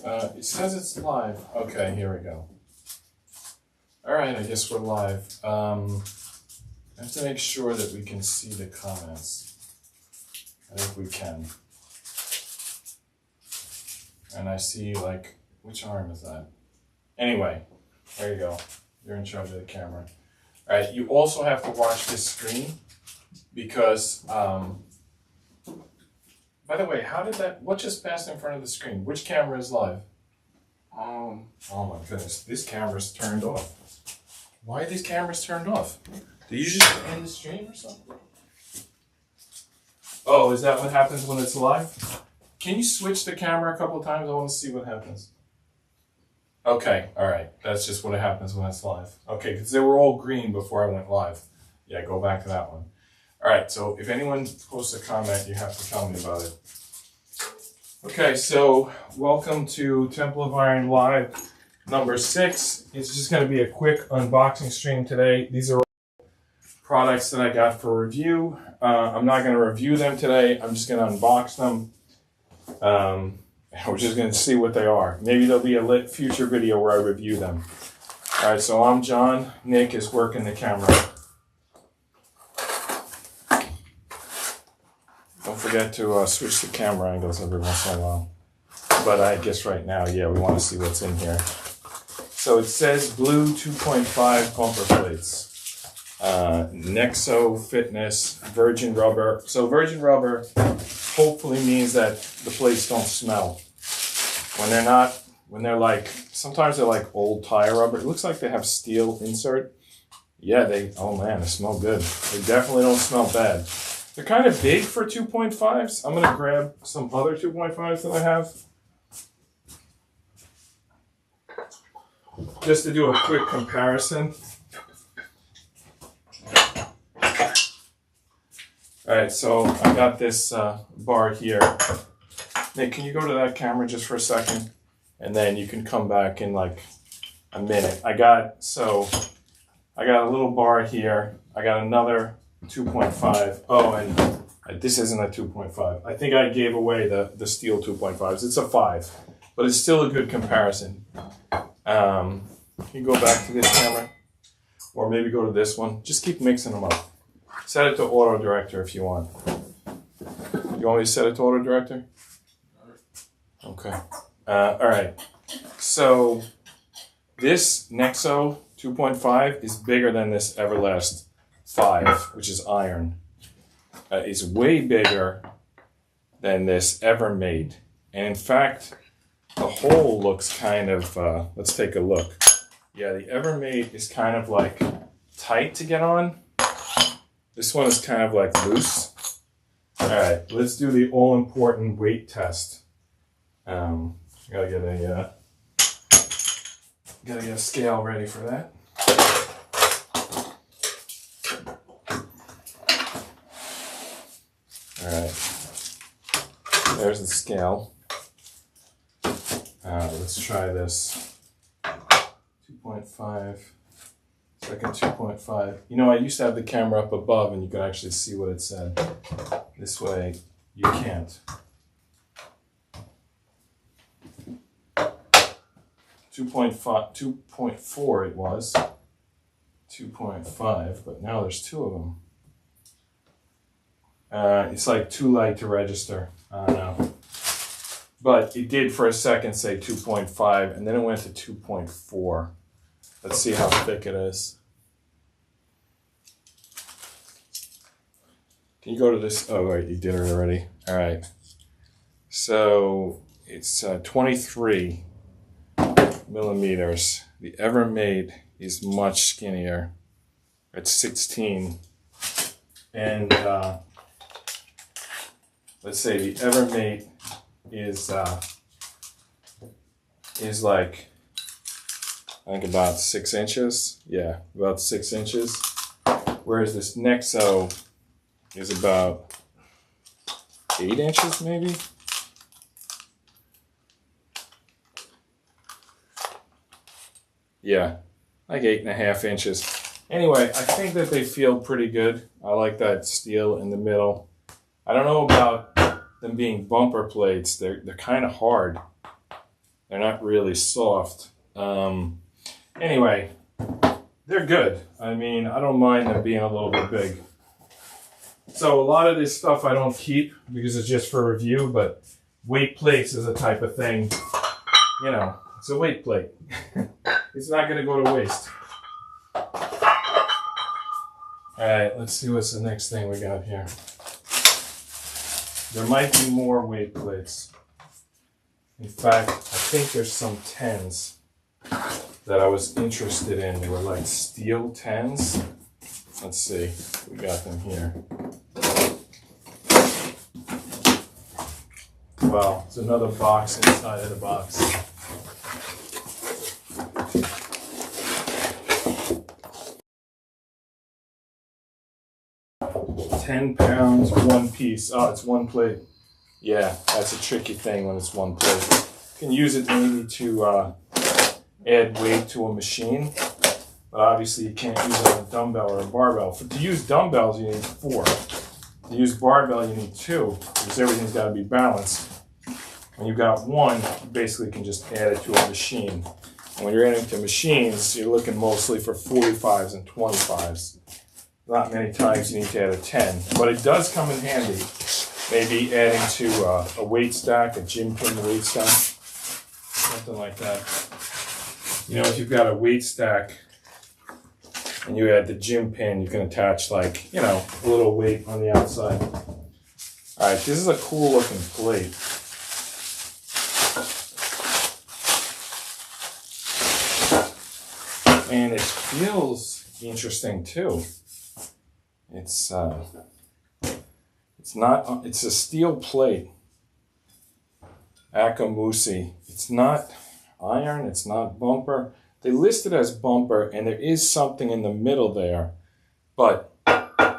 It says it's live. Okay, here we go. All right, I guess we're live. I have to make sure that we can see the comments. I think we can. And I see, like, which arm is that? Anyway, there you go. You're in charge of the camera. All right, you also have to watch this screen because, by the way, what just passed in front of the screen? Which camera is live? Oh my goodness, this camera's turned off. Why are these cameras turned off? Do you just end the stream or something? Oh, is that what happens when it's live? Can you switch the camera a couple of times? I want to see what happens. Okay, all right. That's just what happens when it's live. Okay, because they were all green before I went live. Yeah, go back to that one. All right, so if anyone posts a comment, you have to tell me about it. Okay, so welcome to Temple of Iron Live number 6. It's just going to be a quick unboxing stream today. These are all products that I got for review. I'm not going to review them today. I'm just going to unbox them. We're just going to see what they are. Maybe there'll be a future video where I review them. All right, so I'm John. Nick is working the camera. Don't forget to switch the camera angles every once in a while. But I guess right now, yeah, we want to see what's in here. So it says blue 2.5 bumper plates. Nexo Fitness, virgin rubber. So virgin rubber hopefully means that the plates don't smell. When they're like, sometimes they're like old tire rubber. It looks like they have steel insert. Yeah, oh man, they smell good. They definitely don't smell bad. They're kind of big for 2.5s. I'm going to grab some other 2.5s that I have. Just to do a quick comparison. Alright, so I got this bar here. Nick, can you go to that camera just for a second? And then you can come back in like a minute. I got a little bar here. I got another 2.5. Oh, and this isn't a 2.5. I think I gave away the steel 2.5s. It's a 5, but it's still a good comparison. Can you go back to this camera? Or maybe go to this one. Just keep mixing them up. Set it to auto director if you want. You want me to set it to auto director? Okay. All right. So this Nexo 2.5 is bigger than this Everlast 5, which is iron. It's way bigger than this Evermade. And in fact, the hole looks kind of, let's take a look. Yeah, the Evermade is kind of like tight to get on. This one is kind of like loose. All right, let's do the all-important weight test. Gotta get a scale ready for that. All right, there's the scale. Let's try this. 2.5. Second 2.5. You know, I used to have the camera up above and you could actually see what it said. This way, you can't. 2.4 it was. 2.5, but now there's 2 of them. It's like too light to register. I don't know. But it did for a second say 2.5, and then it went to 2.4. Let's see how thick it is. Can you go to this? Oh, wait, you did it already. All right. So it's 23 millimeters. The Evermade is much skinnier. It's 16. And let's say the Evermade is like, I think about 6 inches. Yeah, about 6 inches. Whereas this Nexo is about 8 inches maybe. Yeah, like 8.5 inches. Anyway, I think that they feel pretty good. I like that steel in the middle. I don't know about them being bumper plates. They're kind of hard. They're not really soft. Anyway, they're good. I mean, I don't mind them being a little bit big. So a lot of this stuff I don't keep because it's just for review, but weight plates is a type of thing, you know, it's a weight plate. It's not going to go to waste. All right, let's see what's the next thing we got here. There might be more weight plates. In fact, I think there's some 10s that I was interested in. They were like steel 10s. Let's see, we got them here. Wow, there's another box inside of the box. £10, one piece. Oh, it's one plate. Yeah, that's a tricky thing when it's one plate. You can use it maybe to add weight to a machine, but obviously you can't use it on a dumbbell or a barbell. To use dumbbells, you need 4. To use barbell, you need 2, because everything's got to be balanced. When you've got 1, you basically can just add it to a machine. And when you're adding to machines, you're looking mostly for 45s and 25s. Not many times you need to add a 10, but it does come in handy. Maybe adding to a weight stack, a gym pin weight stack, something like that. You know, if you've got a weight stack and you add the gym pin, you can attach, like, you know, a little weight on the outside. All right, this is a cool looking plate. And it feels interesting too. It's a steel plate. Akamusi. It's not iron, it's not bumper. They list it as bumper, and there is something in the middle there, but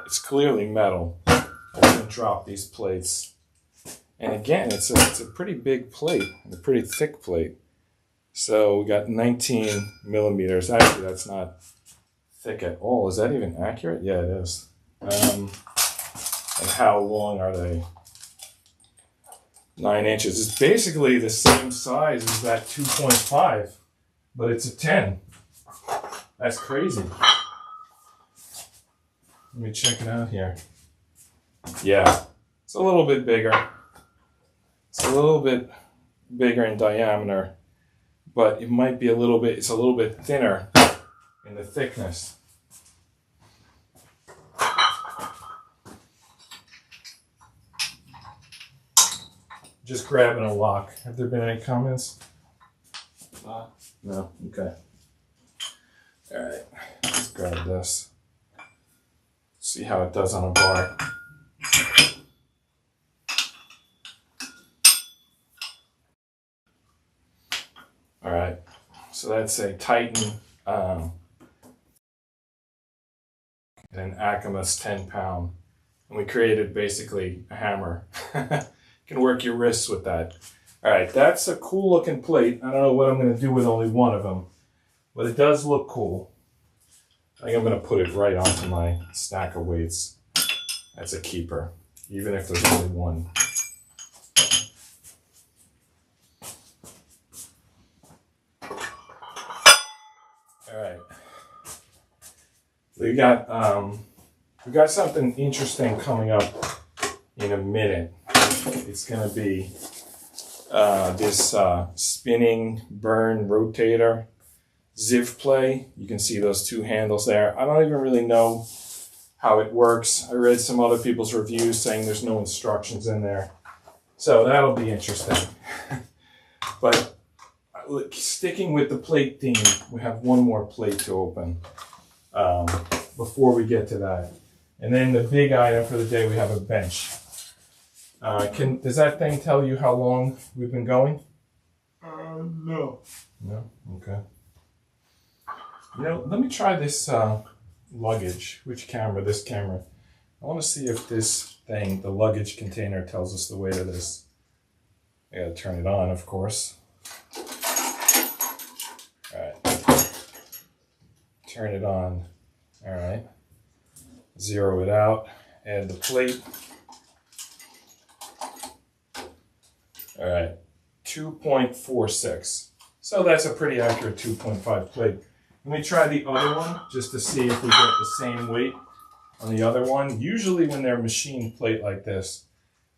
it's clearly metal. I can drop these plates. And again, it's a pretty big plate, a pretty thick plate. So we got 19 millimeters. Actually, that's not thick at all. Is that even accurate? Yeah, it is. And how long are they? 9 inches. It's basically the same size as that 2.5, but it's a 10. That's crazy. Let me check it out here. Yeah, it's a little bit bigger. It's a little bit bigger in diameter, but it might be it's a little bit thinner in the thickness. Just grabbing a lock. Have there been any comments? No? Okay. All right, let's grab this. See how it does on a bar. All right, so that's a Titan and an Akamus 10-pound. And we created basically a hammer. You can work your wrists with that. All right, that's a cool looking plate. I don't know what I'm going to do with only one of them, but it does look cool. I think I'm going to put it right onto my stack of weights. That's a keeper, even if there's only one. All right, we got something interesting coming up in a minute. It's going to be this spinning burn rotator Ziv play. You can see those 2 handles there. I don't even really know how it works. I read some other people's reviews saying there's no instructions in there. So that'll be interesting. But sticking with the plate theme, we have one more plate to open before we get to that. And then the big item for the day, we have a bench. Does that thing tell you how long we've been going? No. No? Okay. You know, let me try this luggage. Which camera? This camera. I want to see if this thing, the luggage container, tells us the weight of this. I gotta turn it on, of course. All right. Turn it on. All right. Zero it out. Add the plate. All right, 2.46. So that's a pretty accurate 2.5 plate. Let me try the other one just to see if we get the same weight on the other one. Usually when they're machined plate like this,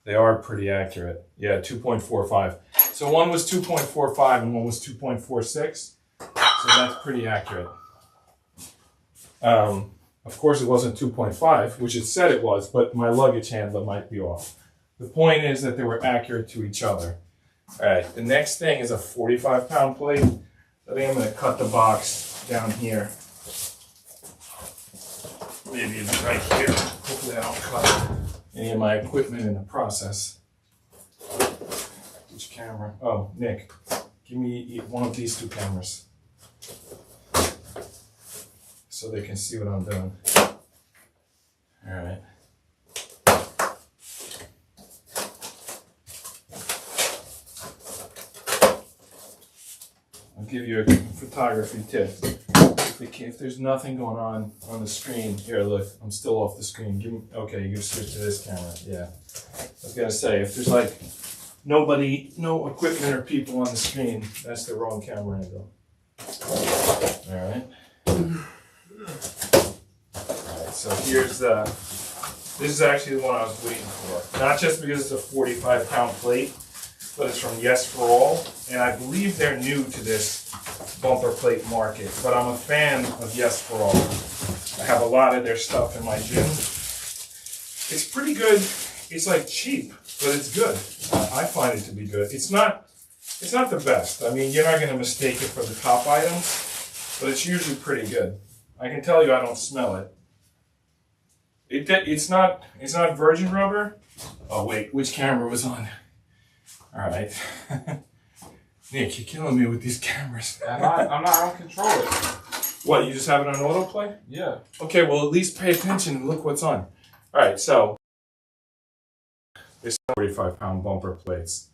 they are pretty accurate. Yeah, 2.45. So one was 2.45 and one was 2.46. So that's pretty accurate. Of course it wasn't 2.5, which it said it was, but my luggage handler might be off. The point is that they were accurate to each other. All right, the next thing is a 45-pound plate. I think I'm going to cut the box down here. Maybe it's right here. Hopefully I don't cut any of my equipment in the process. Which camera? Oh, Nick, give me one of these two cameras so they can see what I'm doing. All right. I'll give you a photography tip. If there's nothing going on the screen, here, look, I'm still off the screen. Okay, you can switch to this camera. Yeah. I was gonna say, if there's like nobody, no equipment or people on the screen, that's the wrong camera angle. All right. So here's this is actually the one I was waiting for. Not just because it's a 45-pound plate, but it's from Yes for All, and I believe they're new to this bumper plate market, but I'm a fan of Yes for All. I have a lot of their stuff in my gym. It's pretty good. It's like cheap, but it's good. I find it to be good. It's not the best. I mean, you're not going to mistake it for the top items, but it's usually pretty good. I can tell you I don't smell it. It's not virgin rubber. Oh wait, which camera was on? All right. Nick, you're killing me with these cameras. I don't control it. What, you just have it on autoplay? Yeah. Okay, well, at least pay attention and look what's on. All right, so there's 45-pound bumper plates.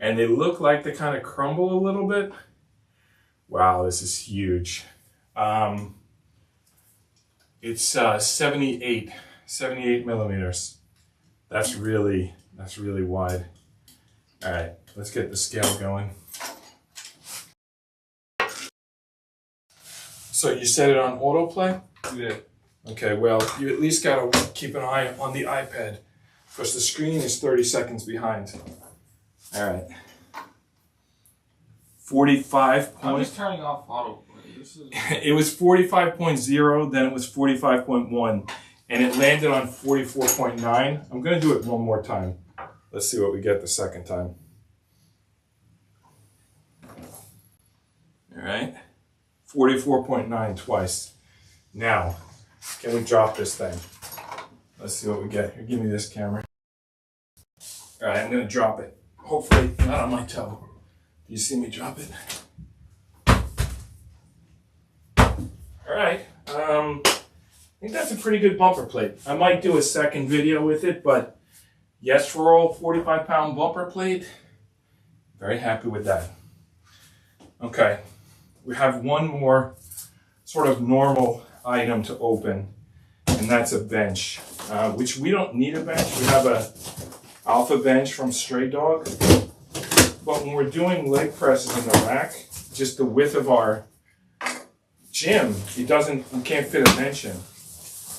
And they look like they kind of crumble a little bit. Wow, this is huge. It's 78 millimeters. That's really wide. All right, let's get the scale going. So you set it on autoplay? Yeah. Okay, well, you at least gotta keep an eye on the iPad because the screen is 30 seconds behind. All right. 45 I'm just turning off autoplay. It was 45.0, then it was 45.1, and it landed on 44.9. I'm gonna do it one more time. Let's see what we get the second time. All right, 44.9 twice. Now, can we drop this thing? Let's see what we get. Here, give me this camera. All right, I'm gonna drop it. Hopefully not on my toe. Do you see me drop it? All right, I think that's a pretty good bumper plate. I might do a second video with it, but Yes for All 45-pound bumper plate. Very happy with that. Okay, we have one more sort of normal item to open, and that's a bench, which we don't need a bench. We have a Alpha bench from Stray Dog, but when we're doing leg presses in the rack, just the width of our gym, we can't fit a bench in.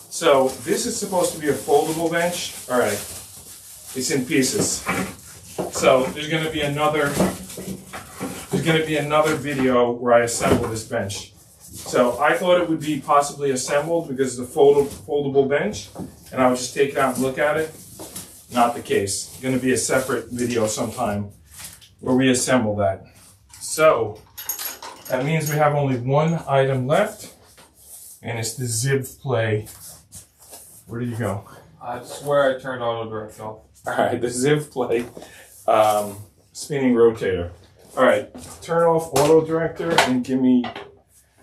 So this is supposed to be a foldable bench. All right, it's in pieces. So there's going to be another video where I assemble this bench. So I thought it would be possibly assembled because it's a foldable bench, and I would just take it out and look at it. Not the case. It's going to be a separate video sometime where we assemble that. So that means we have only one item left, and it's the Ziv Play. Where did you go? I swear I turned auto direct off. All right, the Ziv Play spinning rotator. All right, turn off auto director and give me.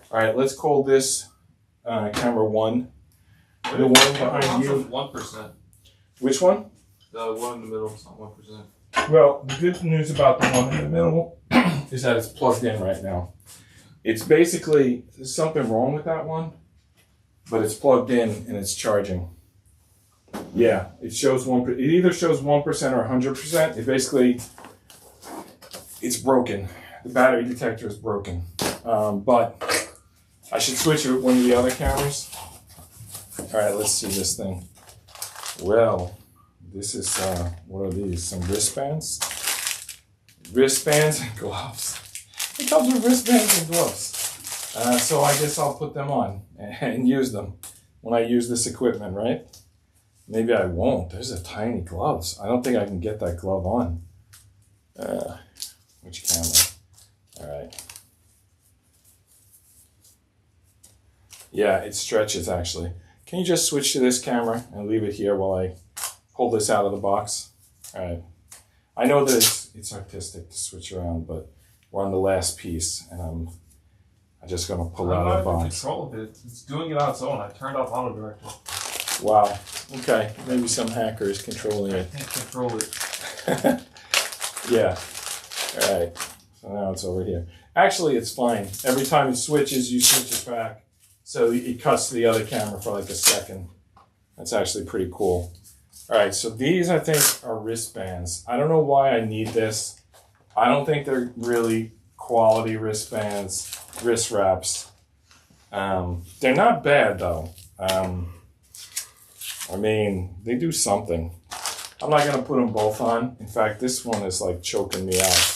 All right, let's call this camera 1. The one behind you. 1%. Which one? The one in the middle is not 1%. Well, the good news about the one in the middle is that it's plugged in right now. It's basically, there's something wrong with that one, but it's plugged in and it's charging. Yeah, it shows 1%. It either shows 1% or 100%. It basically, it's broken. the battery detector is broken. But I should switch it with one of the other cameras. All right, let's see this thing. Well, this is, what are these? Some wristbands? Wristbands and gloves. It comes with wristbands and gloves. So I guess I'll put them on and use them when I use this equipment, right? Maybe I won't. There's a tiny gloves. I don't think I can get that glove on. Which camera? All right. Yeah, it stretches actually. Can you just switch to this camera and leave it here while I hold this out of the box? All right. I know that it's artistic to switch around, but we're on the last piece, and I'm just gonna pull out of the box. I'm not in control of it. It's doing it on its own. I turned off auto director. Wow. Okay. Maybe some hacker is controlling I it. can't control it. Yeah. All right. So now it's over here. Actually, it's fine. Every time it switches, you switch it back. So it cuts to the other camera for like a second. That's actually pretty cool. All right, so these I think are wristbands. I don't know why I need this. I don't think they're really quality wristbands, wrist wraps. They're not bad though. I mean, they do something. I'm not gonna put them both on. In fact, this one is like choking me out.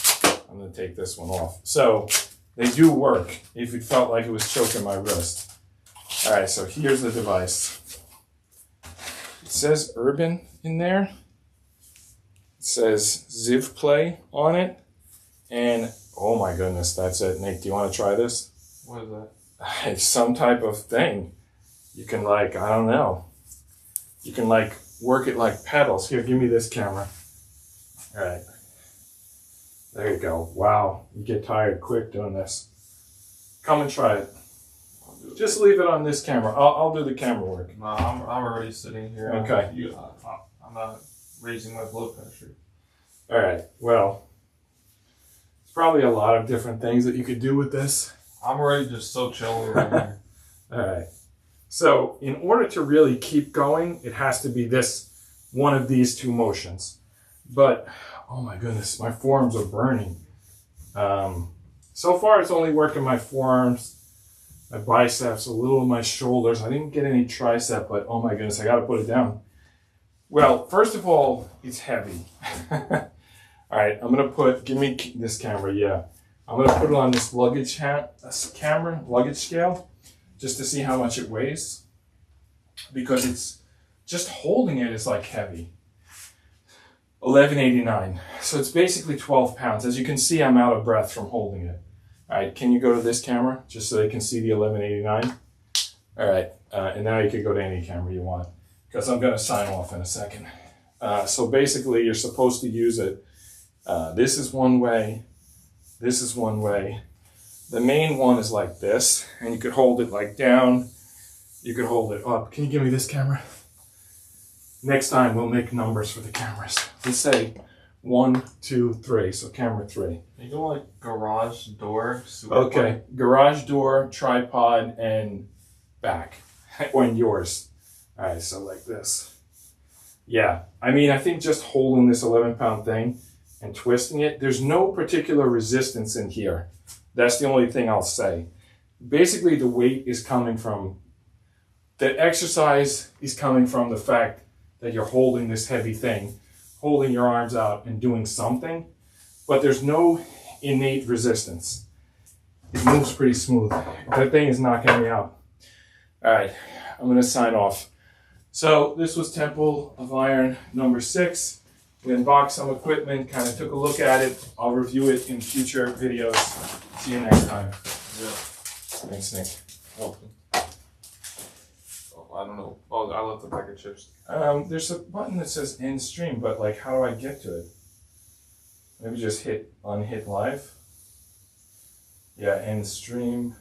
I'm gonna take this one off. So they do work if it felt like it was choking my wrist. All right, so here's the device. It says Urban in there. It says Ziv Play on it. And oh my goodness, that's it. Nick, do you want to try this? What is that? It's some type of thing. You can like, I don't know. You can like work it like pedals. Here, give me this camera. All right. There you go. Wow, you get tired quick doing this. Come and try it. Just leave it on this camera. I'll do the camera work. No, I'm already sitting here. Okay. I'm not raising my blood pressure. All right. Well, there's probably a lot of different things that you could do with this. I'm already just so chill over here. All right. So in order to really keep going, it has to be this one of these two motions. But oh my goodness, my forearms are burning. So far, it's only working my forearms, my biceps, a little of my shoulders. I didn't get any tricep, but oh my goodness, I got to put it down. Well, first of all, it's heavy. All right, I'm going to put, give me this camera, yeah. I'm going to put it on this luggage scale, just to see how much it weighs. Because it's, just holding it is like heavy. 1189. So it's basically 12 pounds. As you can see, I'm out of breath from holding it. All right, can you go to this camera just so they can see the 1189? All right, and now you can go to any camera you want because I'm going to sign off in a second. So basically, you're supposed to use it. This is one way. This is one way. The main one is like this, and you could hold it like down. You could hold it up. Can you give me this camera? Next time, we'll make numbers for the cameras. Let's say 1, 2, 3. So camera 3. You go like garage door. Okay, garage door, tripod, and back. Or in yours. All right, so like this. Yeah, I mean, I think just holding this 11-pound thing and twisting it, there's no particular resistance in here. That's the only thing I'll say. Basically, the weight is coming from, the exercise is coming from the fact that you're holding this heavy thing, holding your arms out and doing something, but there's no innate resistance. It moves pretty smooth. That thing is knocking me out. All right, I'm gonna sign off. So this was Temple of Iron number 6. We unboxed some equipment, kind of took a look at it. I'll review it in future videos. See you next time. Yeah. Thanks, Nick. Welcome. I don't know. Oh, I left the pack of chips. There's a button that says end stream, but like, how do I get to it? Maybe just hit unhit live. Yeah, end stream.